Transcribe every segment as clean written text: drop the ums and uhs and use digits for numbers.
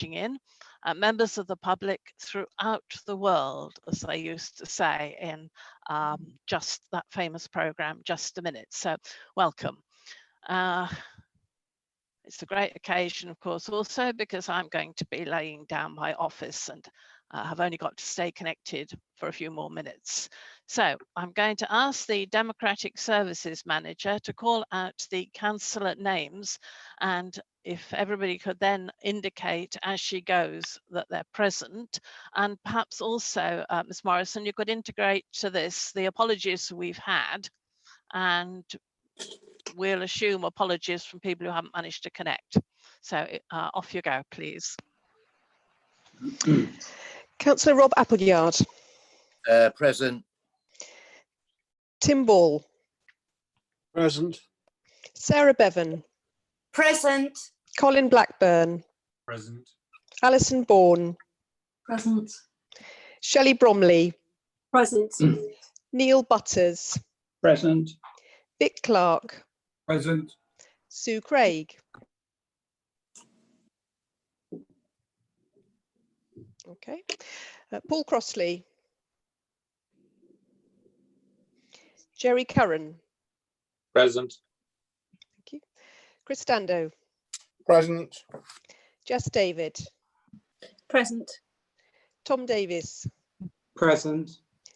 in, members of the public throughout the world, as they used to say in just that famous program, Just a Minute. So welcome. It's a great occasion, of course, also because I'm going to be laying down my office and have only got to stay connected for a few more minutes. So I'm going to ask the Democratic Services Manager to call out the councillor names, and if everybody could then indicate as she goes that they're present, and perhaps also, Ms. Morrison, you could integrate to this the apologies we've had, and we'll assume apologies from people who haven't managed to connect. So off you go, please. Councillor Rob Appleyard. Present. Tim Ball. Present. Sarah Bevan. Present. Colin Blackburn. Present. Alison Bourne. Present. Shelley Bromley. Present. Neil Butters. Present. Vic Clark. Present. Sue Craig. Okay. Paul Crossley. Jerry Curran. Present. Thank you. Chris Dando. Present. Jess David. Present. Tom Davis. Present.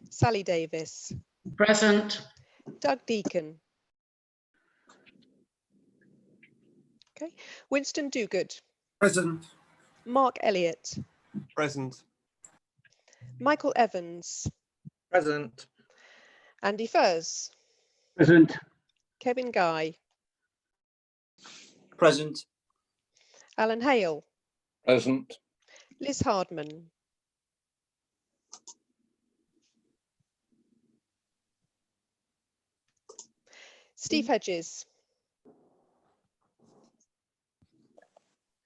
Sally Davis. Present. Doug Deacon. Okay. Winston Duguid. Present. Mark Elliott. Present. Michael Evans. Present. Andy Furs. Present. Kevin Guy. Present. Alan Hale. Present. Liz Hardman. Steve Hedges.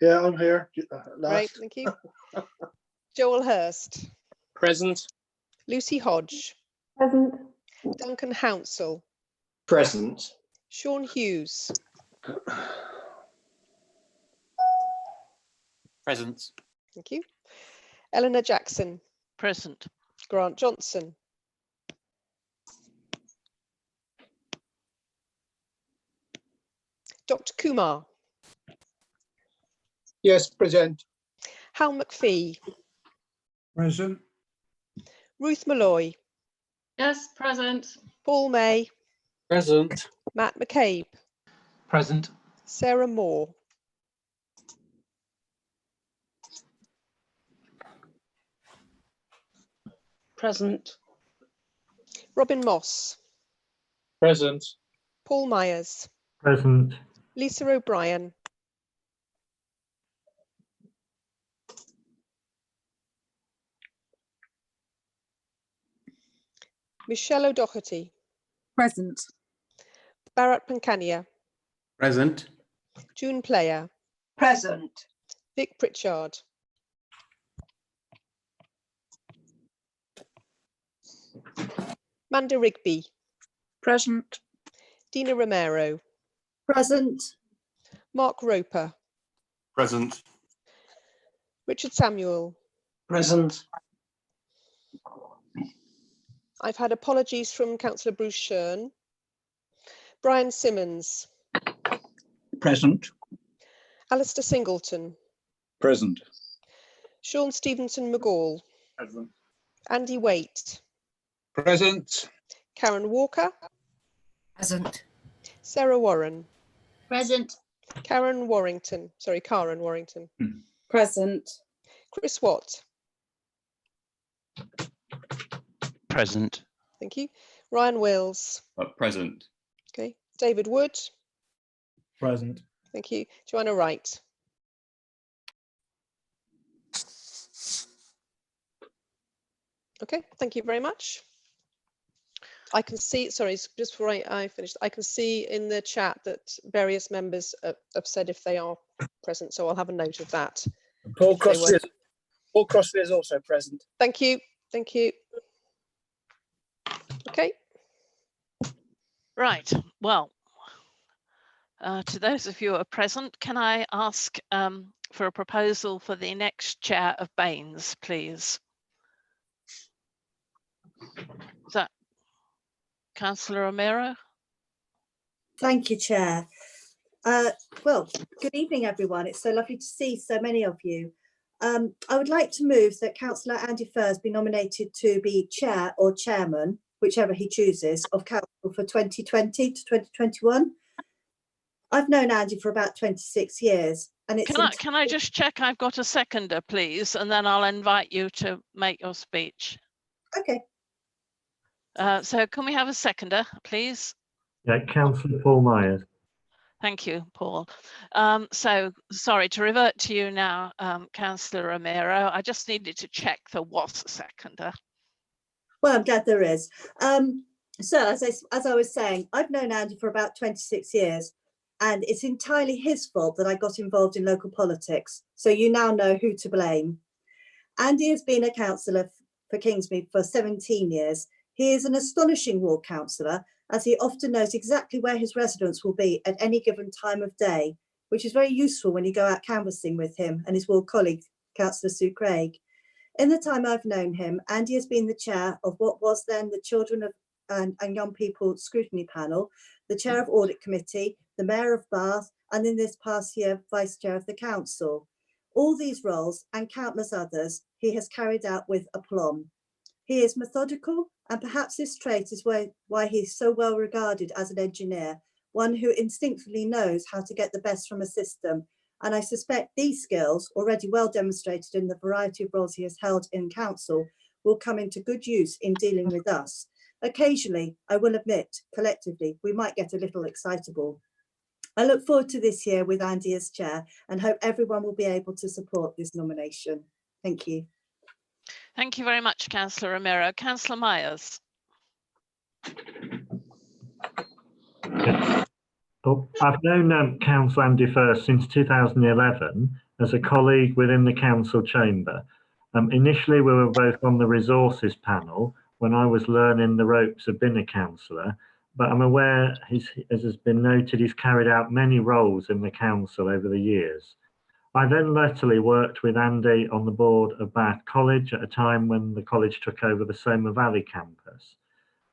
Yeah, I'm here. Right, thank you. Joel Hurst. Present. Lucy Hodge. Present. Duncan Hounsell. Present. Sean Hughes. Present. Thank you. Eleanor Jackson. Present. Grant Johnson. Dr. Kumar. Yes, present. Hal McPhee. Present. Ruth Malloy. Yes, present. Paul May. Present. Matt McCabe. Present. Sarah Moore. Present. Robin Moss. Present. Paul Myers. Present. Lisa O'Brien. Michelle O'Doherty. Present. Bharat Pankania. Present. June Player. Present. Vic Pritchard. Manda Rigby. Present. Dina Romero. Present. Mark Roper. Present. Richard Samuel. Present. I've had apologies from Councillor Bruce Shern. Brian Simmons. Present. Alistair Singleton. Present. Sean Stevenson McGall. Present. Andy Waite. Present. Karen Walker. Present. Sarah Warren. Present. Karen Warrington. Present. Chris Watt. Present. Thank you. Ryan Wills. Present. Okay. David Wood. Present. Thank you. Joanna Wright. Okay, thank you very much. I can see, sorry, just before I finish, I can see in the chat that various members have said if they are present, so I'll have a note of that. Paul Crossley is also present. Thank you. Thank you. Okay. Right. Well, to those of you who are present, can I ask for a proposal for the next chair of Baines, please? Is that Councillor O'Meara? Thank you, Chair. Well, good evening, everyone. It's so lovely to see so many of you. I would like to move that Councillor Andy Furze be nominated to be Chair or Chairman, whichever he chooses, of Council for 2020 to 2021. I've known Andy for about 26 years. And it's Can I just check I've got a seconder, please, and then I'll invite you to make your speech. Okay. So can we have a seconder, please? Yeah, Councillor Paul Myers. Thank you, Paul. So sorry to revert to you now, Councillor Romero. I just needed to check there was a seconder. Well, I'm glad there is. So as I was saying, I've known Andy for about 26 years, and it's entirely his fault that I got involved in local politics. So you now know who to blame. Andy has been a councillor for Kingsmead for 17 years. He is an astonishing ward councillor, as he often knows exactly where his residents will be at any given time of day, which is very useful when you go out canvassing with him and his ward colleague, Councillor Sue Craig. In the time I've known him, Andy has been the chair of what was then the Children of and Young People Scrutiny Panel, the chair of Audit Committee, the Mayor of Bath, and in this past year, Vice Chair of the Council. All these roles and countless others he has carried out with aplomb. He is methodical, and perhaps this trait is why he's so well regarded as an engineer, one who instinctively knows how to get the best from a system. And I suspect these skills, already well demonstrated in the variety of roles he has held in council, will come into good use in dealing with us. Occasionally, I will admit, collectively, we might get a little excitable. I look forward to this year with Andy as chair and hope everyone will be able to support this nomination. Thank you. Thank you very much, Councillor Romero. Councillor Myers. Oh, I've known Councillor Andy Furze since 2011 as a colleague within the council chamber. Initially, we were both on the resources panel when I was learning the ropes of being a councillor, but I'm aware, as has been noted, he's carried out many roles in the council over the years. I then latterly worked with Andy on the board of Bath College at a time when the college took over the Soma Valley campus.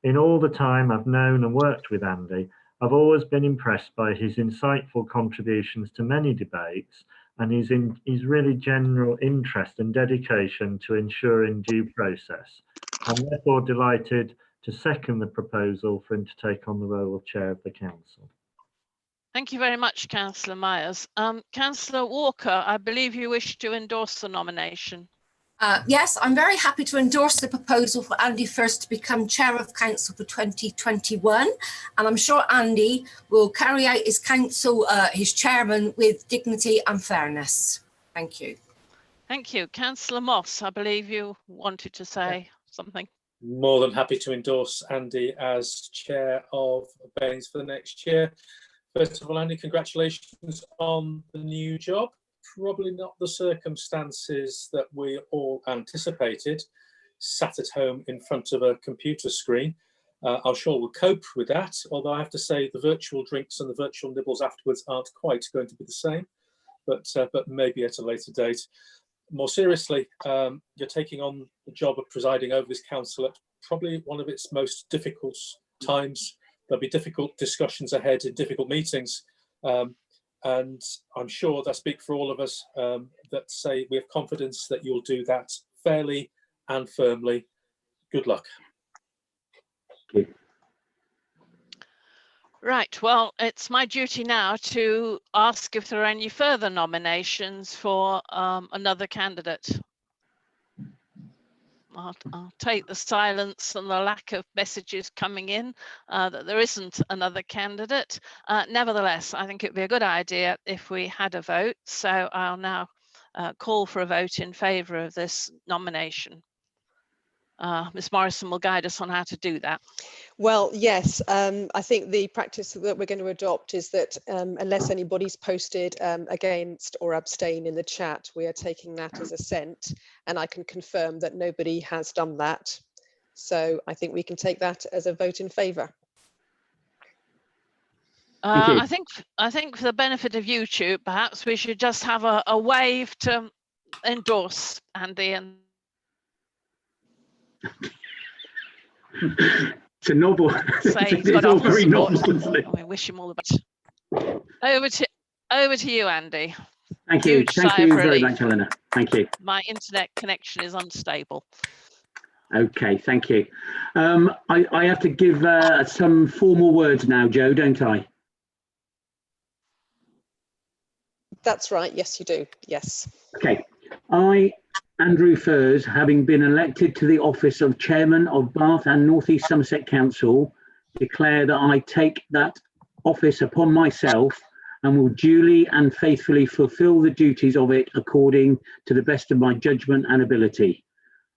In all the time I've known and worked with Andy, I've always been impressed by his insightful contributions to many debates and his really general interest and dedication to ensuring due process. I'm therefore delighted to second the proposal for him to take on the role of chair of the council. Thank you very much, Councillor Myers. Councillor Walker, I believe you wish to endorse the nomination. Yes, I'm very happy to endorse the proposal for Andy Furze to become Chair of Council for 2021. And I'm sure Andy will carry out his council, his chairman, with dignity and fairness. Thank you. Thank you. Councillor Moss, I believe you wanted to say something. More than happy to endorse Andy as chair of Baines for the next year. First of all, Andy, congratulations on the new job. Probably not the circumstances that we all anticipated, sat at home in front of a computer screen. I'm sure we'll cope with that, although I have to say the virtual drinks and the virtual nibbles afterwards aren't quite going to be the same, but maybe at a later date. More seriously, you're taking on the job of presiding over this council at probably one of its most difficult times. There'll be difficult discussions ahead in difficult meetings. And I'm sure that I speak for all of us that say we have confidence that you'll do that fairly and firmly. Good luck. Right, well, it's my duty now to ask if there are any further nominations for another candidate. I'll take the silence and the lack of messages coming in that there isn't another candidate. Nevertheless, I think it would be a good idea if we had a vote. So I'll now call for a vote in favour of this nomination. Ms Morrison will guide us on how to do that. Well, yes, I think the practice that we're going to adopt is that unless anybody's posted against or abstain in the chat, we are taking that as assent, and I can confirm that nobody has done that. So I think we can take that as a vote in favour. Thank you. I think for the benefit of YouTube, perhaps we should just have a wave to endorse Andy and. It's a novel. Say he's It's got all our full very support. novel, isn't it? And we wish him all the best. Over to you, Andy. Thank you. Huge Thank sigh of you very relief. much, Helena. Thank you. My internet connection is unstable. Okay, thank you. I have to give some formal words now, Joe, don't I? That's right. Yes, you do. Yes. Okay. I, Andrew Furse, having been elected to the office of Chairman of Bath and North East Somerset Council, declare that I take that office upon myself and will duly and faithfully fulfil the duties of it according to the best of my judgment and ability.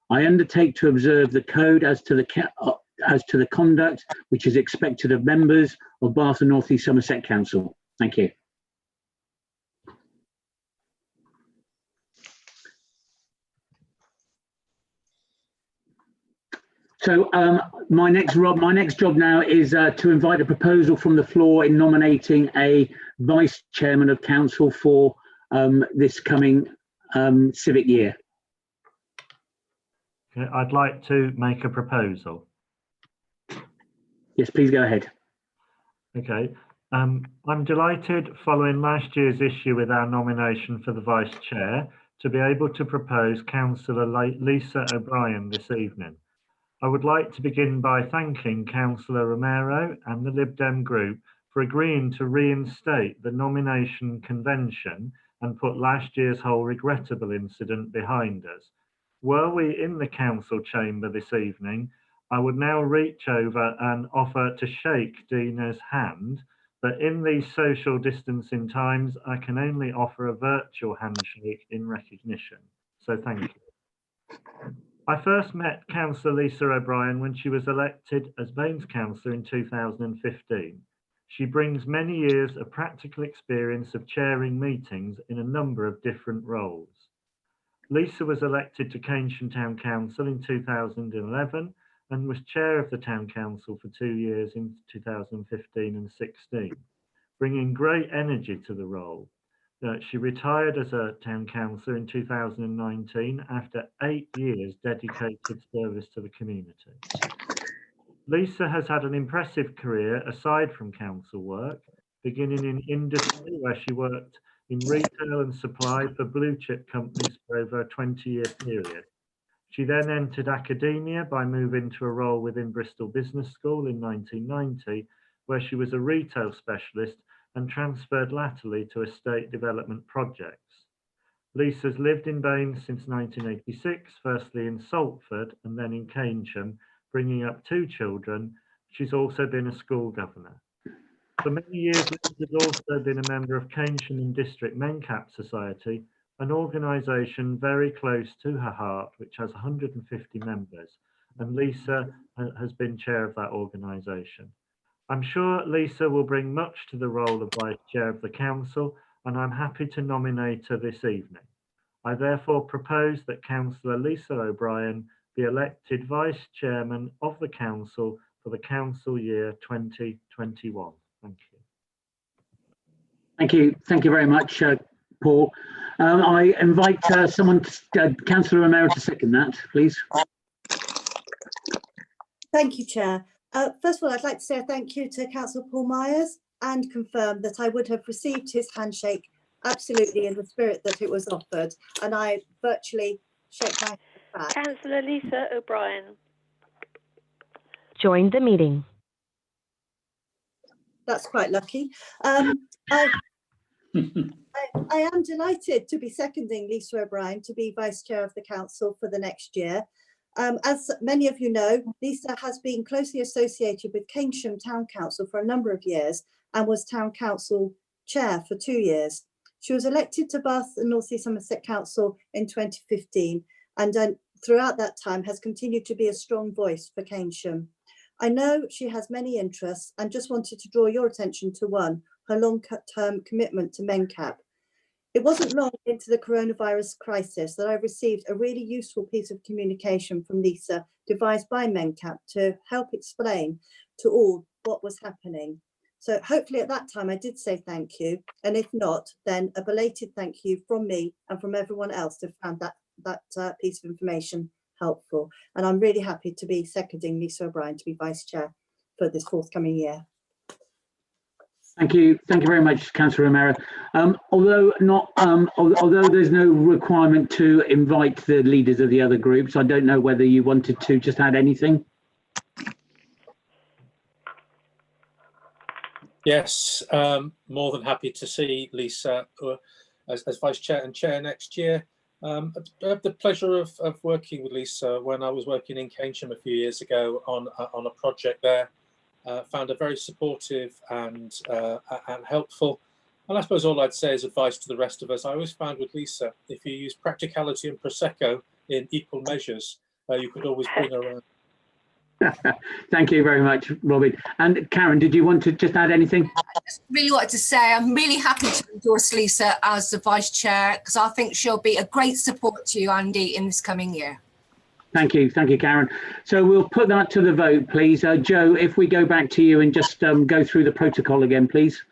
I undertake to observe the code as to the conduct which is expected of members of Bath and North East Somerset Council. Thank you. So my next job now is to invite a proposal from the floor in nominating a vice chairman of council for this coming civic year. Okay, I'd like to make a proposal. Yes, please go ahead. Okay. I'm delighted, following last year's issue with our nomination for the vice chair, to be able to propose Councillor Lisa O'Brien this evening. I would like to begin by thanking Councillor Romero and the Lib Dem group for agreeing to reinstate the nomination convention and put last year's whole regrettable incident behind us. Were we in the council chamber this evening, I would now reach over and offer to shake Dina's hand, but in these social distancing times, I can only offer a virtual handshake in recognition. So thank you. I first met Councillor Lisa O'Brien when she was elected as Baines Councillor in 2015. She brings many years of practical experience of chairing meetings in a number of different roles. Lisa was elected to Keynsham Town Council in 2011 and was chair of the Town Council for 2 years in 2015 and 16, bringing great energy to the role. She retired as a town councillor in 2019 after 8 years dedicated service to the community. Lisa has had an impressive career aside from council work, beginning in industry where she worked in retail and supply for blue chip companies for over a 20-year period. She then entered academia by moving to a role within Bristol Business School in 1990, where she was a retail specialist and transferred latterly to estate development projects. Lisa's lived in Baines since 1986, firstly in Salford and then in Keynsham, bringing up 2 children. She's also been a school governor. For many years, Lisa's also been a member of Keynsham and District MENCAP Society, an organisation very close to her heart, which has 150 members, and Lisa has been chair of that organisation. I'm sure Lisa will bring much to the role of Vice Chair of the Council, and I'm happy to nominate her this evening. I therefore propose that Councillor Lisa O'Brien be elected Vice Chairman of the Council for the Council year 2021. Thank you. Thank you. Thank you very much, Paul. I invite someone, Councillor Romero, to second that, please. Thank you, Chair. First of all, I'd like to say a thank you to Councillor Paul Myers and confirm that I would have received his handshake absolutely in the spirit that it was offered, and I virtually shake my hand back. Councillor Lisa O'Brien joined the meeting. That's quite lucky. I am delighted to be seconding Lisa O'Brien to be Vice Chair of the Council for the next year. As many of you know, Lisa has been closely associated with Keynsham Town Council for a number of years and was Town Council Chair for 2 years. She was elected to Bath and North East Somerset Council in 2015 and throughout that time has continued to be a strong voice for Keynsham. I know she has many interests and just wanted to draw your attention to one, her long-term commitment to MENCAP. It wasn't long into the coronavirus crisis that I received a really useful piece of communication from Lisa devised by MENCAP to help explain to all what was happening. So hopefully at that time I did say thank you. And if not, then a belated thank you from me and from everyone else to found that piece of information helpful. And I'm really happy to be seconding Lisa O'Brien to be Vice Chair for this forthcoming year. Thank you very much, Councillor Romero. Although there's no requirement to invite the leaders of the other groups, I don't know whether you wanted to just add anything. Yes, more than happy to see Lisa as Vice Chair and Chair next year. I had the pleasure of working with Lisa when I was working in Keynsham a few years ago on a project there. Found her very supportive and helpful. And I suppose all I'd say is advice to the rest of us. I always found with Lisa, if you use practicality and Prosecco in equal measures, you could always bring her around. Thank you very much, Robin. And Karen, did you want to just add anything? I just really wanted to say I'm really happy to endorse Lisa as the Vice Chair, because I think she'll be a great support to you, Andy, in this coming year. Thank you, Karen. So we'll put that to the vote, please. Joe, if we go back to you and just go through the protocol again, please.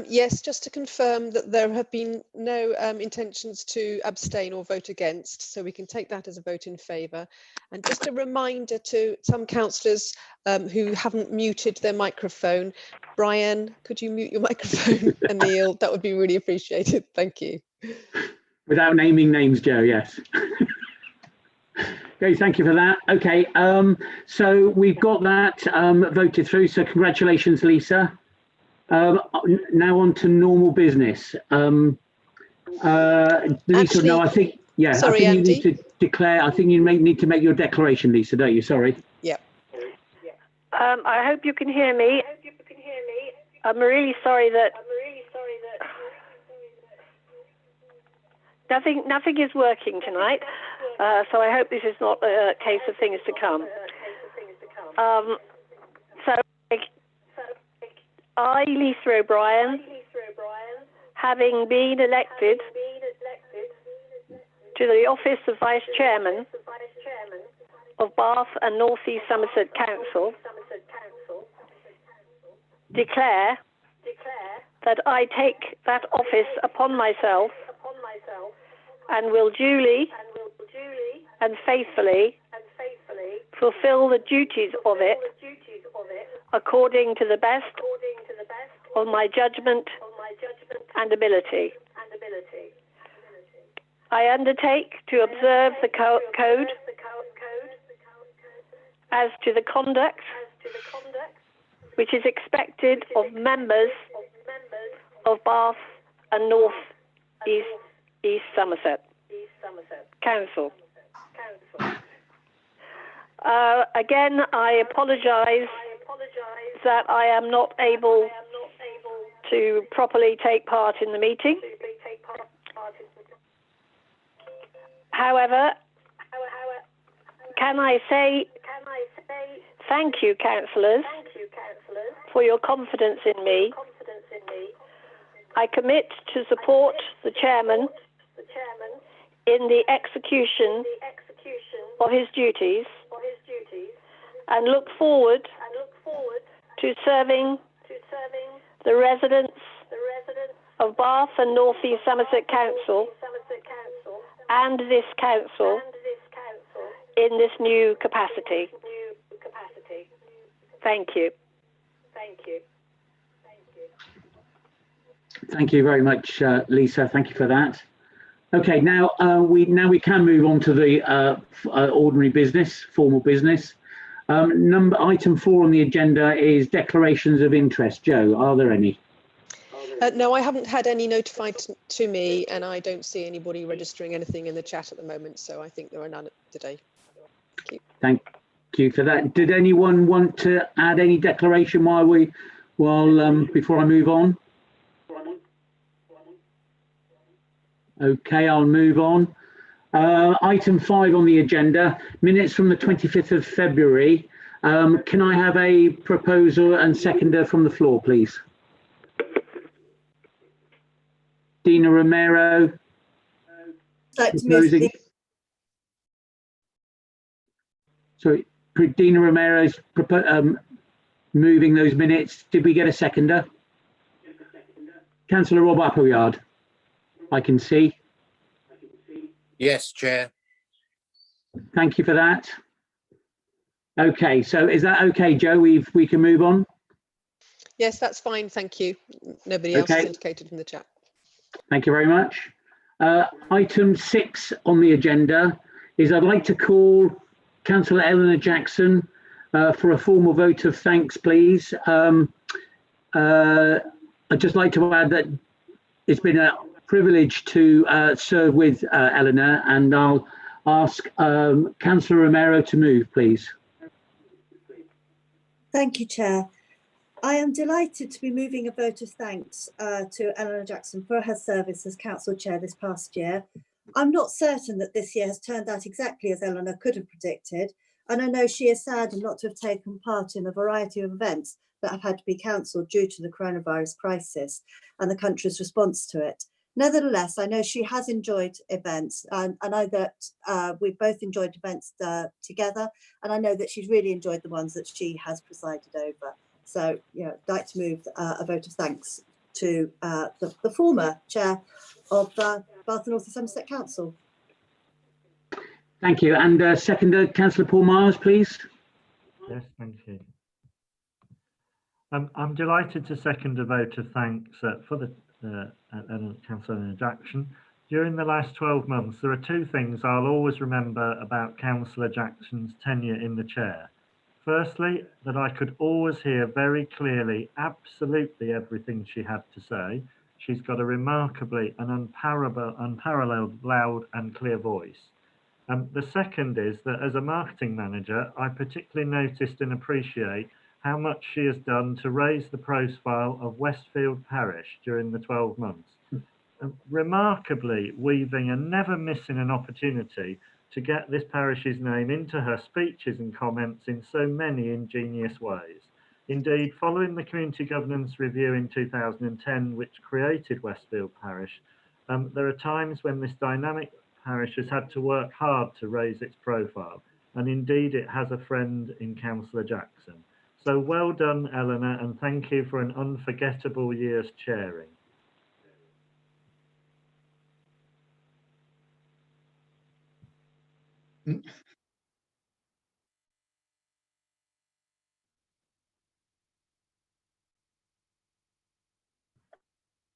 Yes, just to confirm that there have been no intentions to abstain or vote against, so we can take that as a vote in favour. And just a reminder to some councillors who haven't muted their microphone. Brian, could you mute your microphone? And Neil, that would be really appreciated. Thank you. Without naming names, Joe, yes. Okay, thank you for that. Okay, so we've got that voted through, so congratulations, Lisa. Now on to normal business. Lisa, Actually, no, I think, yeah, sorry, I think Andy. you need to declare, I think you need to make your declaration, Lisa, don't you? Sorry. Yeah. I hope you can hear me. I'm really sorry that nothing is working tonight. So I hope this is not a case of things to come. So I, Lisa O'Brien, having been elected to the office of Vice Chairman of Bath and North East Somerset Council, declare that I take that office upon myself and will duly and faithfully fulfill the duties of it according to the best of my judgment and ability. I undertake to observe the code as to the conduct which is expected of members of Bath and North East Somerset Council. Again, I apologise that I am not able to properly take part in the meeting. However, can I say thank you, councillors, for your confidence in me. I commit to support the chairman in the execution of his duties and look forward to serving the residents of Bath and North East Somerset Council and this council in this new capacity. Thank you. Thank you very much, Lisa. Thank you for that. Okay, now we can move on to the ordinary business, formal business. Item 4 on the agenda is declarations of interest. Joe, are there any? No, I haven't had any notified to me, and I don't see anybody registering anything in the chat at the moment, so I think there are none today. Thank you. Thank you for that. Did anyone want to add any declaration before I move on? Okay, I'll move on. Item 5 on the agenda, minutes from the 25th of February. Can I have a proposer and seconder from the floor, please? Dina Romero. Proposing. Sorry, Dina Romero's moving those minutes. Did we get a seconder? Councillor Rob Appleyard, I can see. Yes, Chair. Thank you for that. Okay, so is that okay, Joe? We can move on? Yes, that's fine. Thank you. Nobody else has Okay. indicated in the chat. Thank you very much. Item 6 on the agenda is I'd like to call Councillor Eleanor Jackson for a formal vote of thanks, please. I'd just like to add that it's been a privilege to serve with Eleanor, and I'll ask Councillor Romero to move, please. Thank you, Chair. I am delighted to be moving a vote of thanks to Eleanor Jackson for her service as Council Chair this past year. I'm not certain that this year has turned out exactly as Eleanor could have predicted, and I know she is saddened not to have taken part in a variety of events that have had to be cancelled due to the coronavirus crisis and the country's response to it. Nevertheless, I know she has enjoyed events, and I know that we've both enjoyed events together, and I know that she's really enjoyed the ones that she has presided over. So, you know, I'd like to move a vote of thanks to the former chair of Bath and North Somerset Council. Thank you. And seconder, Councillor Paul Miles, please. Yes, thank you. I'm delighted to second a vote of thanks for the Councillor Eleanor Jackson. During the last 12 months, there are two things I'll always remember about Councillor Jackson's tenure in the chair. Firstly, that I could always hear very clearly absolutely everything she had to say. She's got a remarkably and unparalleled loud and clear voice. The second is that as a marketing manager, I particularly noticed and appreciate how much she has done to raise the profile of Westfield Parish during the 12 months. Remarkably weaving and never missing an opportunity to get this parish's name into her speeches and comments in so many ingenious ways. Indeed, following the Community Governance Review in 2010, which created Westfield Parish, there are times when this dynamic parish has had to work hard to raise its profile, and indeed it has a friend in Councillor Jackson. So well done, Eleanor, and thank you for an unforgettable year's chairing.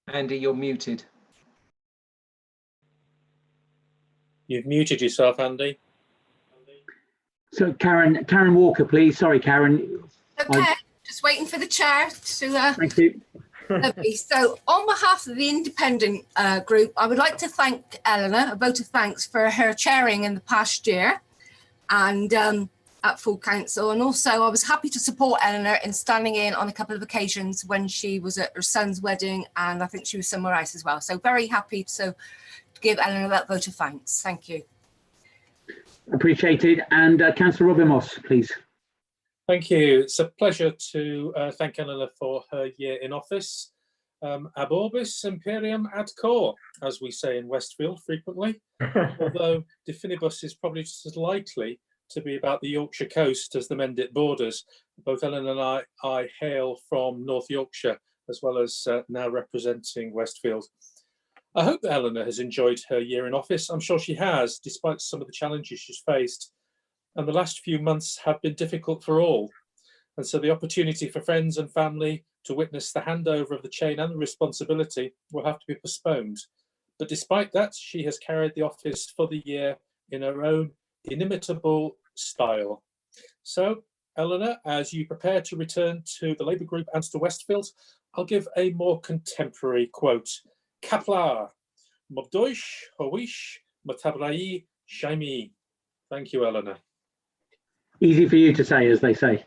Andy, you're muted. You've muted yourself, Andy. So Karen Walker, please. Sorry, Karen. Okay, just waiting for the chair to. Thank you. Lovely. So on behalf of the independent group, I would like to thank Eleanor, a vote of thanks for her chairing in the past year and at full council. And also I was happy to support Eleanor in standing in on a couple of occasions when she was at her son's wedding, and I think she was somewhere else as well. So very happy to give Eleanor that vote of thanks. Thank you. Appreciated. And Councillor Robin Moss, please. Thank you. It's a pleasure to thank Eleanor for her year in office. Ab orbis imperium ad cor, as we say in Westfield frequently, although de finibus is probably just as likely to be about the Yorkshire coast as the Mendip borders. Both Eleanor and I hail from North Yorkshire, as well as now representing Westfield. I hope that Eleanor has enjoyed her year in office. I'm sure she has, despite some of the challenges she's faced. And the last few months have been difficult for all. And so the opportunity for friends and family to witness the handover of the chain and the responsibility will have to be postponed. But despite that, she has carried the office for the year in her own inimitable style. So, Eleanor, as you prepare to return to the Labour group and to Westfield, I'll give a more contemporary quote. Kaplar, Mobdoish, Howish, Matabrai, Shaimi. Thank you, Eleanor. Easy for you to say, as they say.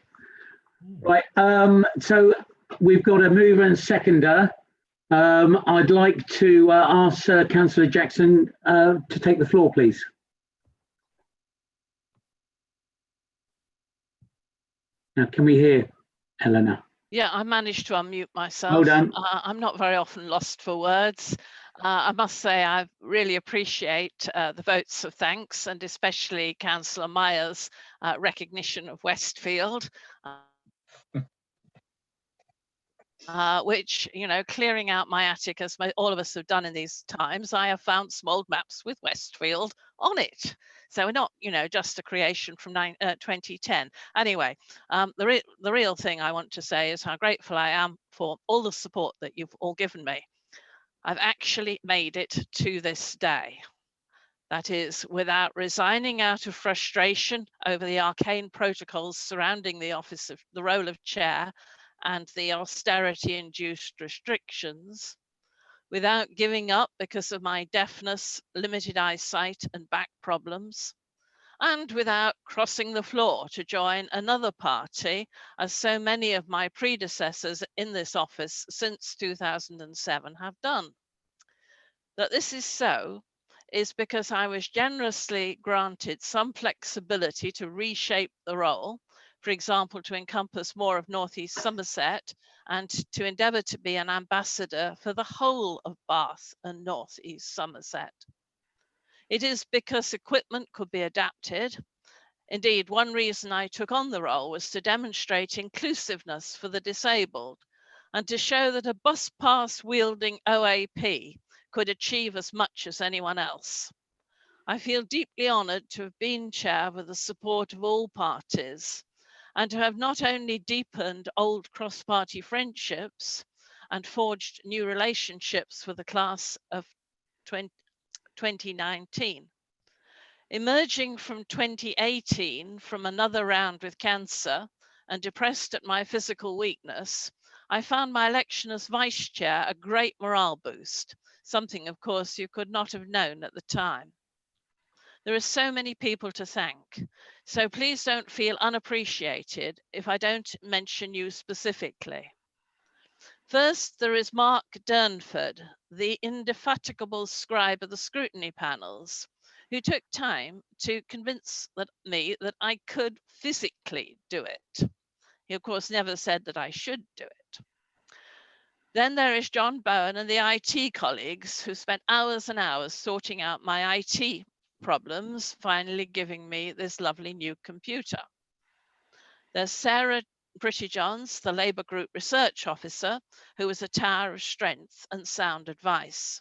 Right, so we've got a mover and seconder. I'd like to ask Councillor Jackson to take the floor, please. Now, can we hear Eleanor? Yeah, I managed to unmute myself. Well done. I'm not very often lost for words. I must say I really appreciate the votes of thanks, and especially Councillor Myers' recognition of Westfield. which, you know, clearing out my attic, as all of us have done in these times, I have found some old maps with Westfield on it. So we're not, you know, just a creation from 2010. Anyway, the real thing I want to say is how grateful I am for all the support that you've all given me. I've actually made it to this day. That is, without resigning out of frustration over the arcane protocols surrounding the office of the role of chair and the austerity-induced restrictions, without giving up because of my deafness, limited eyesight and back problems, and without crossing the floor to join another party, as so many of my predecessors in this office since 2007 have done. That this is so is because I was generously granted some flexibility to reshape the role, for example, to encompass more of North East Somerset and to endeavour to be an ambassador for the whole of Bath and North East Somerset. It is because equipment could be adapted. Indeed, one reason I took on the role was to demonstrate inclusiveness for the disabled and to show that a bus pass wielding OAP could achieve as much as anyone else. I feel deeply honoured to have been chair with the support of all parties and to have not only deepened old cross-party friendships and forged new relationships with the class of 2019. Emerging from 2018 from another round with cancer and depressed at my physical weakness, I found my election as vice chair a great morale boost, something of course you could not have known at the time. There are so many people to thank, so please don't feel unappreciated if I don't mention you specifically. First, there is Mark Durnford, the indefatigable scribe of the scrutiny panels, who took time to convince me that I could physically do it. He, of course, never said that I should do it. Then there is John Bowen and the IT colleagues who spent hours and hours sorting out my IT problems, finally giving me this lovely new computer. There's Sarah Britty-Johns, the Labour Group Research Officer, who was a tower of strength and sound advice.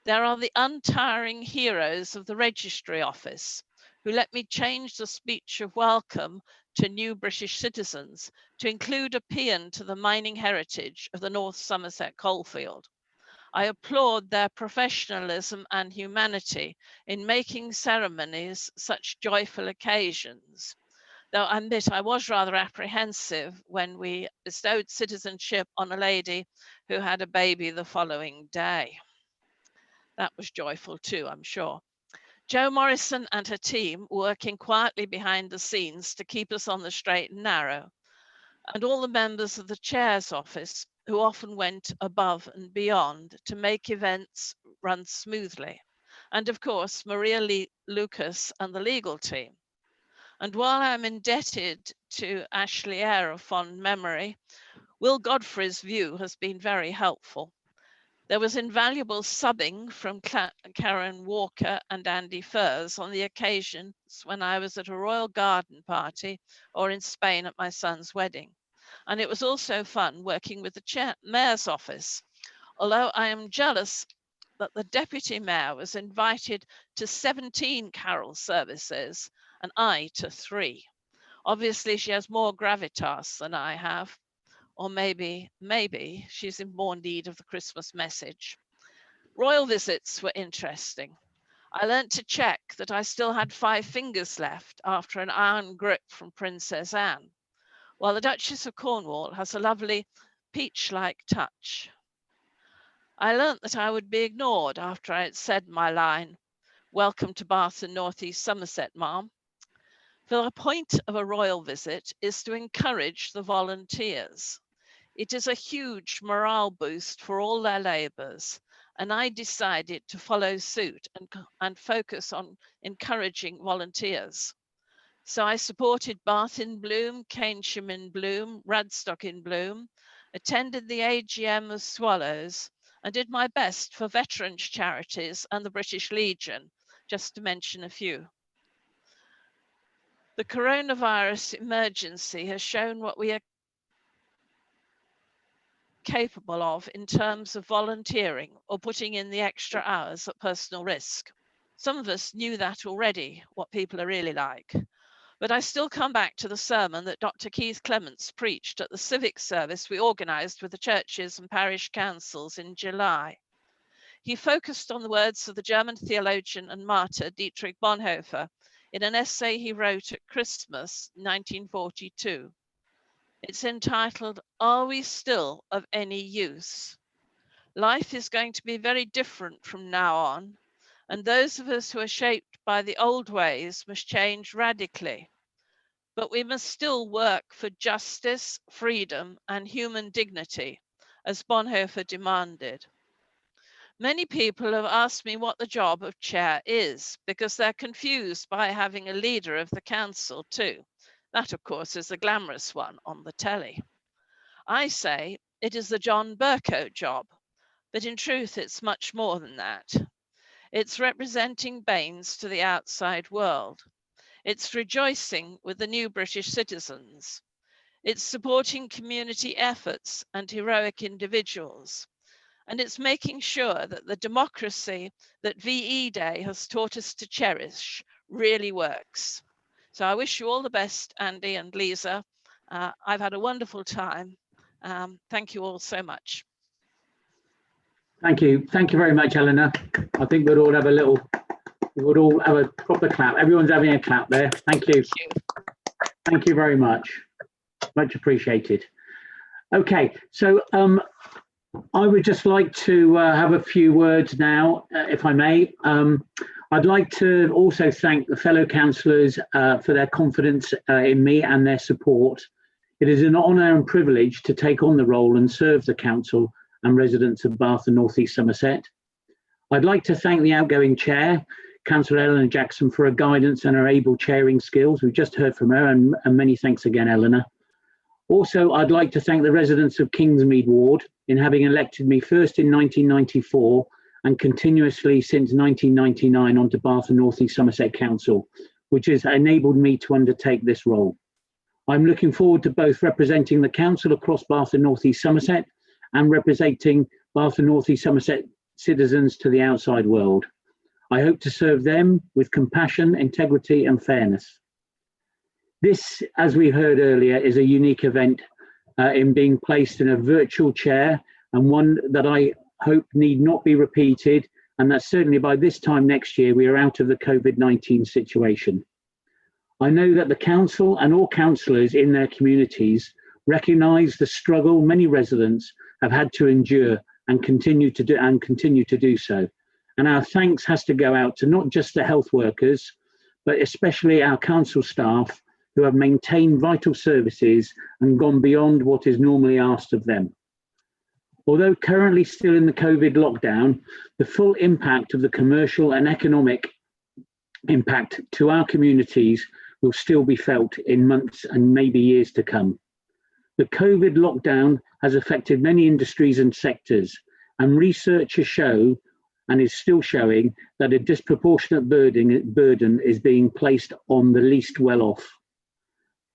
There are the untiring heroes of the Registry Office, who let me change the speech of welcome to new British citizens to include a paean to the mining heritage of the North Somerset coalfield. I applaud their professionalism and humanity in making ceremonies such joyful occasions. Though I admit I was rather apprehensive when we bestowed citizenship on a lady who had a baby the following day. That was joyful too, I'm sure. Jo Morrison and her team working quietly behind the scenes to keep us on the straight and narrow, and all the members of the chair's office who often went above and beyond to make events run smoothly. And of course, Maria Lucas and the legal team. And while I'm indebted to Ashley Eyre of fond memory, Will Godfrey's view has been very helpful. There was invaluable subbing from Karen Walker and Andy Furs on the occasions when I was at a royal garden party or in Spain at my son's wedding. And it was also fun working with the mayor's office, although I am jealous that the deputy mayor was invited to 17 carol services and I to 3. Obviously, she has more gravitas than I have. Or maybe she's in more need of the Christmas message. Royal visits were interesting. I learnt to check that I still had 5 fingers left after an iron grip from Princess Anne, while the Duchess of Cornwall has a lovely peach-like touch. I learnt that I would be ignored after I had said my line, "Welcome to Bath and North East Somerset, ma'am." For the point of a royal visit is to encourage the volunteers. It is a huge morale boost for all their labours, and I decided to follow suit and focus on encouraging volunteers. So I supported Bath in Bloom, Keynsham in Bloom, Radstock in Bloom, attended the AGM of Swallows, and did my best for veterans charities and the British Legion, just to mention a few. The coronavirus emergency has shown what we are capable of in terms of volunteering or putting in the extra hours at personal risk. Some of us knew that already, what people are really like. But I still come back to the sermon that Dr. Keith Clements preached at the civic service we organised with the churches and parish councils in July. He focused on the words of the German theologian and martyr Dietrich Bonhoeffer in an essay he wrote at Christmas 1942. It's entitled, "Are We Still of Any Use?" Life is going to be very different from now on, and those of us who are shaped by the old ways must change radically. But we must still work for justice, freedom, and human dignity, as Bonhoeffer demanded. Many people have asked me what the job of chair is, because they're confused by having a leader of the council too. That, of course, is the glamorous one on the telly. I say it is the John Bercow job, but in truth, it's much more than that. It's representing BAMES to the outside world. It's rejoicing with the new British citizens. It's supporting community efforts and heroic individuals. And it's making sure that the democracy that VE Day has taught us to cherish really works. So I wish you all the best, Andy and Lisa. I've had a wonderful time. Thank you all so much. Thank you. Thank you very much, Eleanor. I think we'd all have a proper clap. Everyone's having a clap there. Thank you. Thank you very much. Much appreciated. Okay, so I would just like to have a few words now, if I may. I'd like to also thank the fellow councillors for their confidence in me and their support. It is an honour and privilege to take on the role and serve the council and residents of Bath and North East Somerset. I'd like to thank the outgoing chair, Councillor Eleanor Jackson, for her guidance and her able chairing skills. We've just heard from her, and many thanks again, Eleanor. Also, I'd like to thank the residents of Kingsmead Ward in having elected me first in 1994 and continuously since 1999 onto Bath and North East Somerset Council, which has enabled me to undertake this role. I'm looking forward to both representing the council across Bath and North East Somerset and representing Bath and North East Somerset citizens to the outside world. I hope to serve them with compassion, integrity and fairness. This, as we heard earlier, is a unique event in being placed in a virtual chair, and one that I hope need not be repeated, and that certainly by this time next year we are out of the COVID-19 situation. I know that the council and all councillors in their communities recognise the struggle many residents have had to endure and continue to do so. And our thanks has to go out to not just the health workers, but especially our council staff who have maintained vital services and gone beyond what is normally asked of them. Although currently still in the COVID lockdown, the full impact of the commercial and economic impact to our communities will still be felt in months and maybe years to come. The COVID lockdown has affected many industries and sectors, and researchers show, and is still showing, that a disproportionate burden is being placed on the least well off.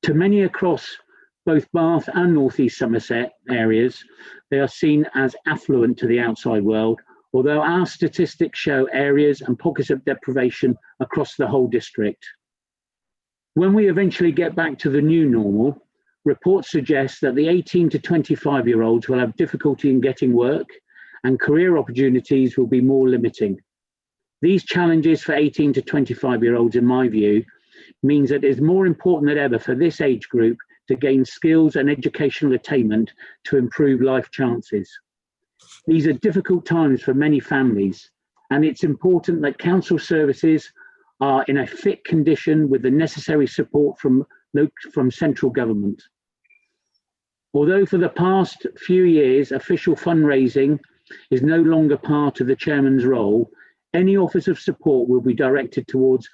To many across both Bath and North East Somerset areas, they are seen as affluent to the outside world, although our statistics show areas and pockets of deprivation across the whole district. When we eventually get back to the new normal, reports suggest that the 18 to 25-year-olds will have difficulty in getting work and career opportunities will be more limiting. These challenges for 18 to 25-year-olds, in my view, means that it is more important than ever for this age group to gain skills and educational attainment to improve life chances. These are difficult times for many families, and it's important that council services are in a fit condition with the necessary support from central government. Although for the past few years, official fundraising is no longer part of the chairman's role, any offers of support will be directed towards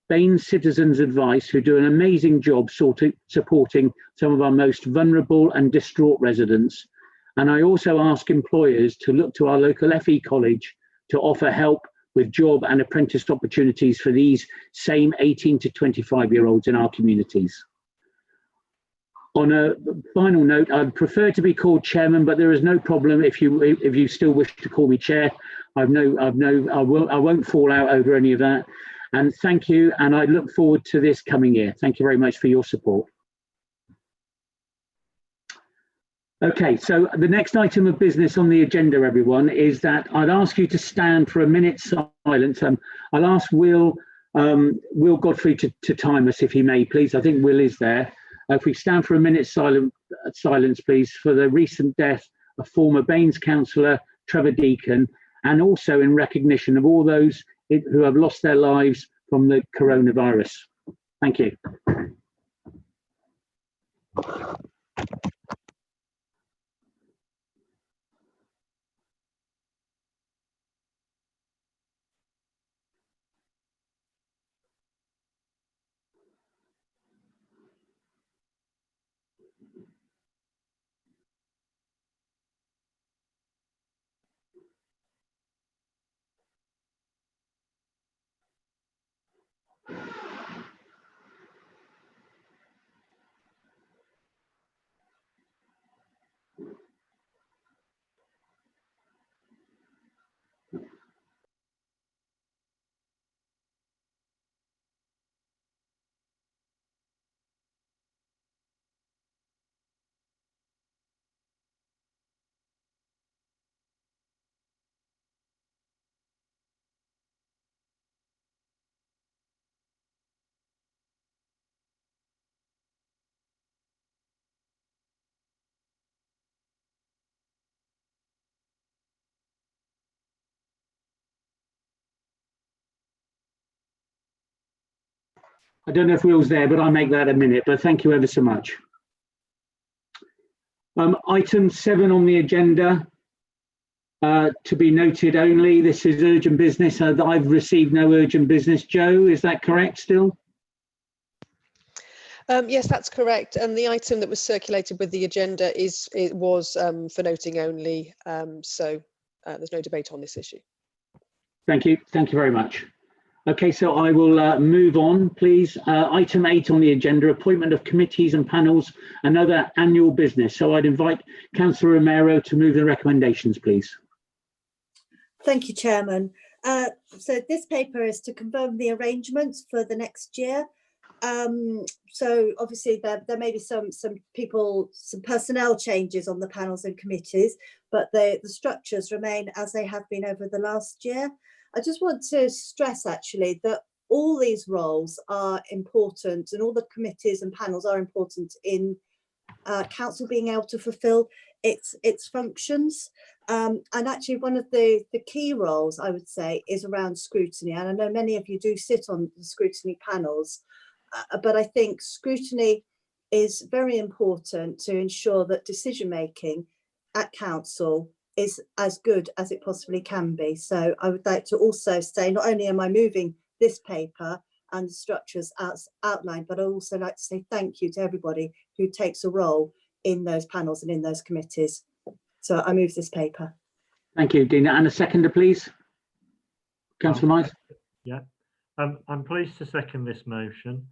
BAMES Citizens Advice, who do an amazing job supporting some of our most vulnerable and distraught residents. And I also ask employers to look to our local FE college to offer help with job and apprentice opportunities for these same 18 to 25-year-olds in our communities. On a final note, I'd prefer to be called chairman, but there is no problem if you still wish to call me chair. I won't fall out over any of that. And thank you, and I look forward to this coming year. Thank you very much for your support. Okay, so the next item of business on the agenda, everyone, is that I'd ask you to stand for a minute's silence. I'll ask Will Godfrey to time us, if he may, please. I think Will is there. If we stand for a minute's silence, please, for the recent death of former Baines councillor Trevor Deacon, and also in recognition of all those who have lost their lives from the coronavirus. Thank you. I don't know if Will's there, but I'll make that a minute, but thank you ever so much. Item 7 on the agenda, to be noted only. This is urgent business. I've received no urgent business. Joe, is that correct still? Yes, that's correct. And the item that was circulated with the agenda was for noting only. So there's no debate on this issue. Thank you. Thank you very much. Okay, so I will move on, please. Item 8 on the agenda, appointment of committees and panels and other annual business. So I'd invite Councillor Romero to move the recommendations, please. Thank you, Chairman. So this paper is to confirm the arrangements for the next year. So obviously there may be some personnel changes on the panels and committees, but the structures remain as they have been over the last year. I just want to stress actually that all these roles are important and all the committees and panels are important in council being able to fulfil its functions. And actually one of the key roles I would say is around scrutiny. And I know many of you do sit on the scrutiny panels, but I think scrutiny is very important to ensure that decision making at council is as good as it possibly can be. So I would like to also say, not only am I moving this paper and the structures as outlined, but I also like to say thank you to everybody who takes a role in those panels and in those committees. So I move this paper. Thank you, Dina. And a seconder, please. Councillor Miles. Yeah, I'm pleased to second this motion.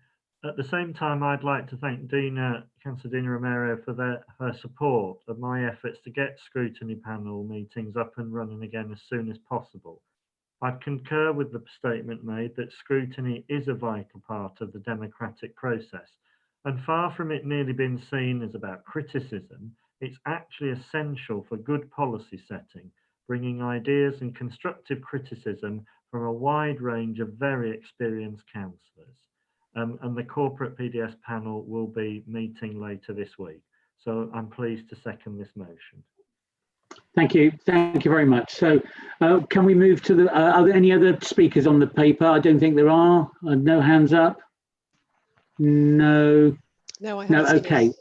At the same time, I'd like to thank Councillor Dina Romero for her support of my efforts to get scrutiny panel meetings up and running again as soon as possible. I concur with the statement made that scrutiny is a vital part of the democratic process, and far from it merely being seen as about criticism, it's actually essential for good policy setting, bringing ideas and constructive criticism from a wide range of very experienced councillors. And the corporate PDS panel will be meeting later this week. So I'm pleased to second this motion. Thank you. Thank you very much. So can we move to the, are there any other speakers on the paper? I don't think there are. No hands up. No. No, I haven't. No, okay.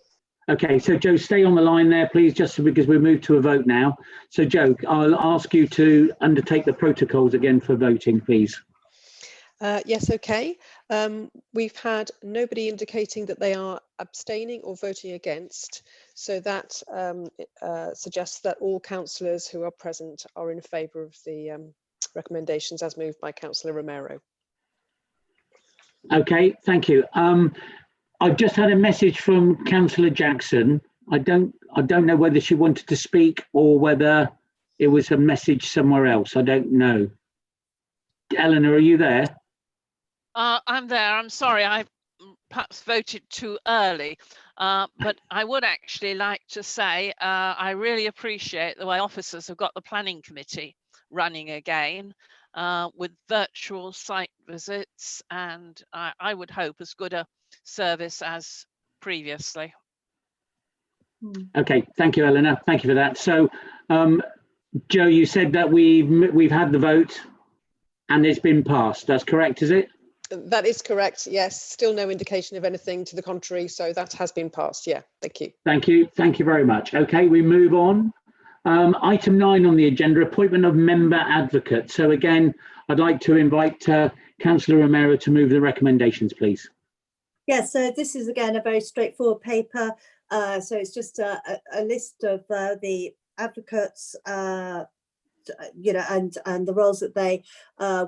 Okay, so Joe, stay on the line there, please, just because we've moved to a vote now. So Joe, I'll ask you to undertake the protocols again for voting, please. Yes, okay. We've had nobody indicating that they are abstaining or voting against. So that suggests that all councillors who are present are in favour of the recommendations as moved by Councillor Romero. Okay, thank you. I've just had a message from Councillor Jackson. I don't know whether she wanted to speak or whether it was a message somewhere else. I don't know. Eleanor, are you there? I'm there. I'm sorry, I perhaps voted too early, but I would actually like to say I really appreciate the way officers have got the planning committee running again with virtual site visits, and I would hope as good a service as previously. Okay, thank you, Eleanor. Thank you for that. So, Joe, you said that we've had the vote and it's been passed. That's correct, is it? That is correct. Yes. Still no indication of anything to the contrary. So that has been passed. Yeah. Thank you. Thank you. Thank you very much. Okay, we move on. Item 9 on the agenda, appointment of member advocate. So again, I'd like to invite Councillor Romero to move the recommendations, please. Yes, so this is again a very straightforward paper. So it's just a list of the advocates, you know, and the roles that they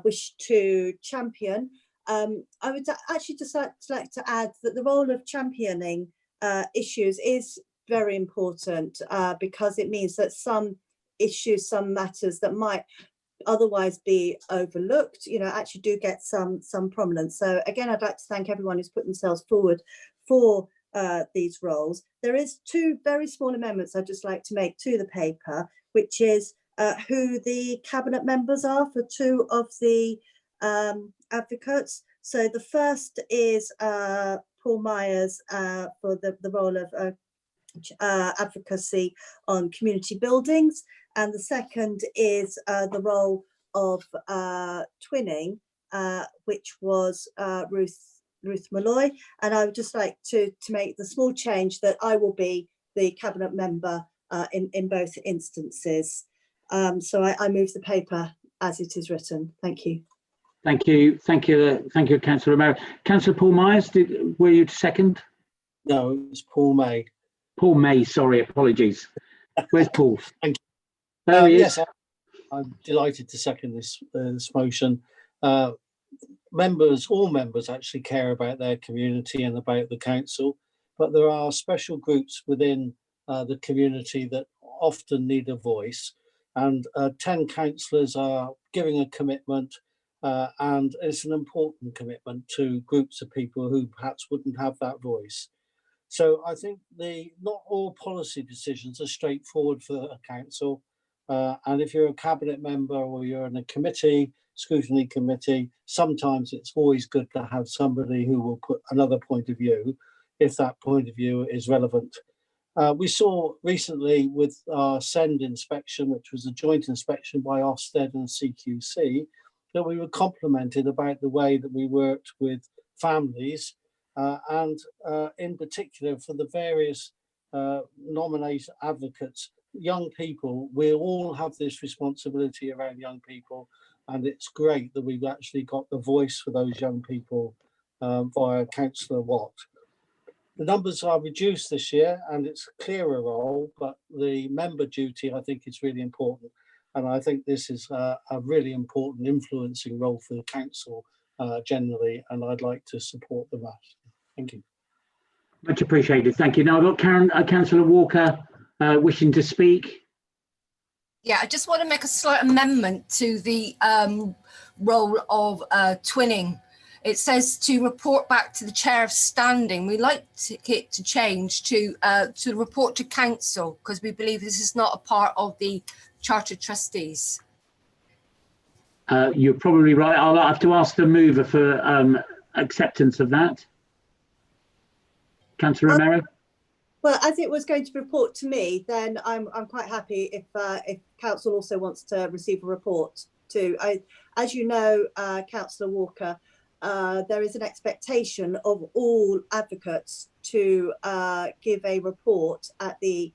wish to champion. I would actually just like to add that the role of championing issues is very important because it means that some issues, some matters that might otherwise be overlooked, you know, actually do get some prominence. So again, I'd like to thank everyone who's put themselves forward for these roles. There is 2 very small amendments I'd just like to make to the paper, which is who the cabinet members are for 2 of the advocates. So the first is Paul Myers for the role of advocacy on community buildings, and the second is the role of twinning, which was Ruth Malloy. And I would just like to make the small change that I will be the cabinet member in both instances. So I move the paper as it is written. Thank you. Thank you. Thank you. Thank you, Councillor Romero. Councillor Paul Myers, were you second? No, it was Paul May. Paul May, sorry, apologies. Where's Paul? Thank you. There he is. Yes, I'm delighted to second this motion. All members actually care about their community and about the council, but there are special groups within the community that often need a voice, and 10 councillors are giving a commitment, and it's an important commitment to groups of people who perhaps wouldn't have that voice. So I think not all policy decisions are straightforward for a council, and if you're a cabinet member or you're in a committee, scrutiny committee, sometimes it's always good to have somebody who will put another point of view if that point of view is relevant. We saw recently with our SEND inspection, which was a joint inspection by Ofsted and CQC, that we were complimented about the way that we worked with families and in particular for the various nominated advocates, young people. We all have this responsibility around young people, and it's great that we've actually got the voice for those young people via Councillor Watt. The numbers are reduced this year and it's a clearer role, but the member duty I think is really important. And I think this is a really important influencing role for the council generally, and I'd like to support the matter. Thank you. Much appreciated. Thank you. Now I've got Councillor Walker wishing to speak. Yeah, I just want to make a slight amendment to the role of twinning. It says to report back to the chair of standing. We like it to change to report to council, because we believe this is not a part of the Charter Trustees. You're probably right. I'll have to ask the mover for acceptance of that. Councillor Romero. Well, as it was going to report to me, then I'm quite happy if council also wants to receive a report too. As you know, Councillor Walker, there is an expectation of all advocates to give a report at the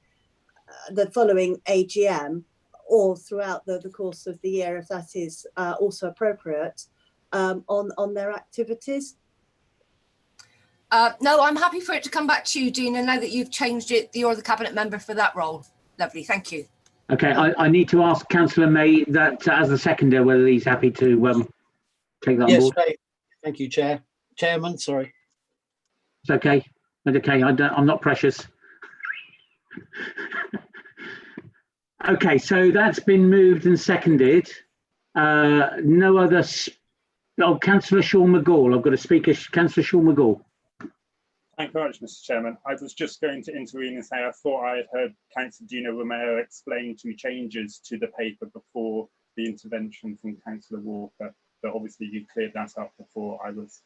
following AGM or throughout the course of the year, if that is also appropriate, on their activities. No, I'm happy for it to come back to you, Dina, now that you've changed it. You're the cabinet member for that role. Lovely, thank you. Okay, I need to ask Councillor May that as the seconder whether he's happy to take that on board. Thank you, Chairman. Sorry. It's okay. It's okay. I'm not precious. Okay, so that's been moved and seconded. No other. Oh, Councillor Sean McGall. I've got a speaker. Councillor Sean McGall. Thank you very much, Mr. Chairman. I was just going to intervene and say I thought I had heard Councillor Gino Romeo explain 2 changes to the paper before the intervention from Councillor Walker, but obviously you cleared that up before I was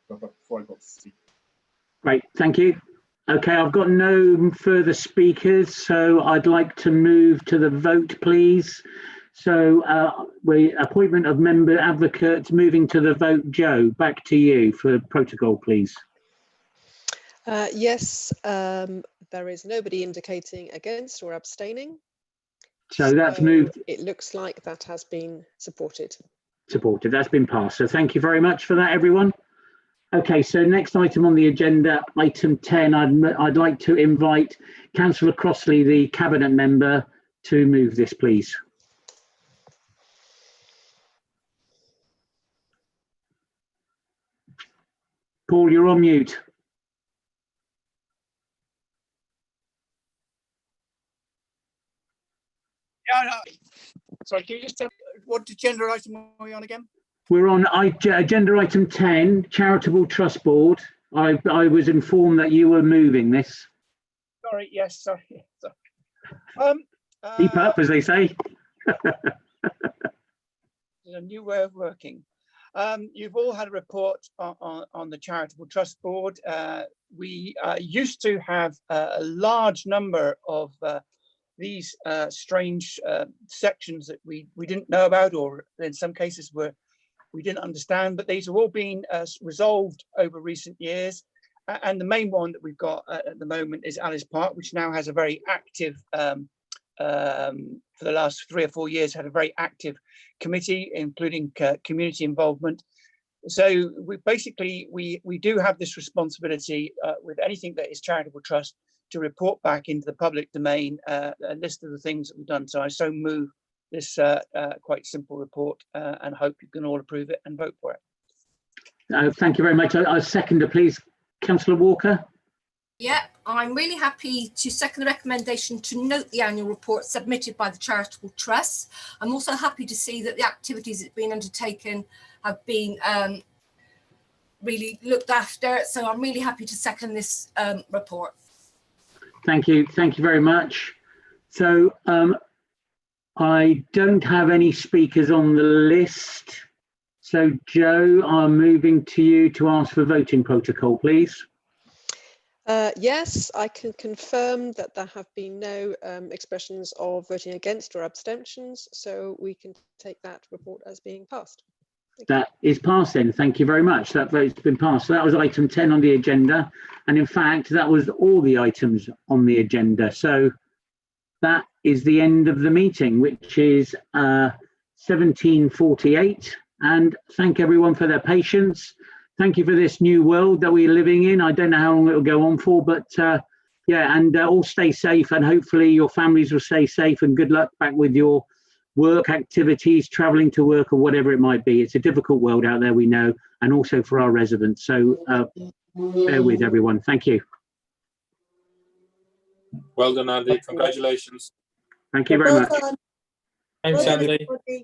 before I got to speak. Great, thank you. Okay, I've got no further speakers, so I'd like to move to the vote, please. So appointment of member advocates, moving to the vote. Joe, back to you for protocol, please. Yes, there is nobody indicating against or abstaining. So that's moved. It looks like that has been supported. Supported, that's been passed. So thank you very much for that, everyone. Okay, so next item on the agenda, item 10, I'd like to invite Councillor Crossley, the Cabinet member, to move this, please. Paul, you're on mute. Yeah, no. Sorry, can you just tell what agenda item are we on again? We're on agenda item 10, Charitable Trust Board. I was informed that you were moving this. Sorry, yes, sorry. Keep up, as they say. There's a new way of working. You've all had a report on the Charitable Trust Board. We used to have a large number of these strange sections that we didn't know about, or in some cases we didn't understand, but these have all been resolved over recent years. And the main one that we've got at the moment is Alice Park, which now has a very active, for the last 3 or 4 years, had a very active committee, including community involvement. So we do have this responsibility with anything that is charitable trust to report back into the public domain a list of the things that we've done. So I move this quite simple report and hope you can all approve it and vote for it. Thank you very much. I second it, please. Councillor Walker. Yeah, I'm really happy to second the recommendation to note the annual report submitted by the Charitable Trust. I'm also happy to see that the activities that have been undertaken have been really looked after. So I'm really happy to second this report. Thank you. Thank you very much. So I don't have any speakers on the list. So Joe, I'm moving to you to ask for voting protocol, please. Yes, I can confirm that there have been no expressions of voting against or abstentions, so we can take that report as being passed. That is passed then. Thank you very much. That vote's been passed. So that was item 10 on the agenda. And in fact, that was all the items on the agenda. So that is the end of the meeting, which is 17:48. And thank everyone for their patience. Thank you for this new world that we're living in. I don't know how long it will go on for, but yeah, and all stay safe, and hopefully your families will stay safe, and good luck back with your work activities, traveling to work, or whatever it might be. It's a difficult world out there, we know, and also for our residents. So bear with everyone. Thank you. Well done, Andy. Congratulations. Thank you very much. Thanks, Andy.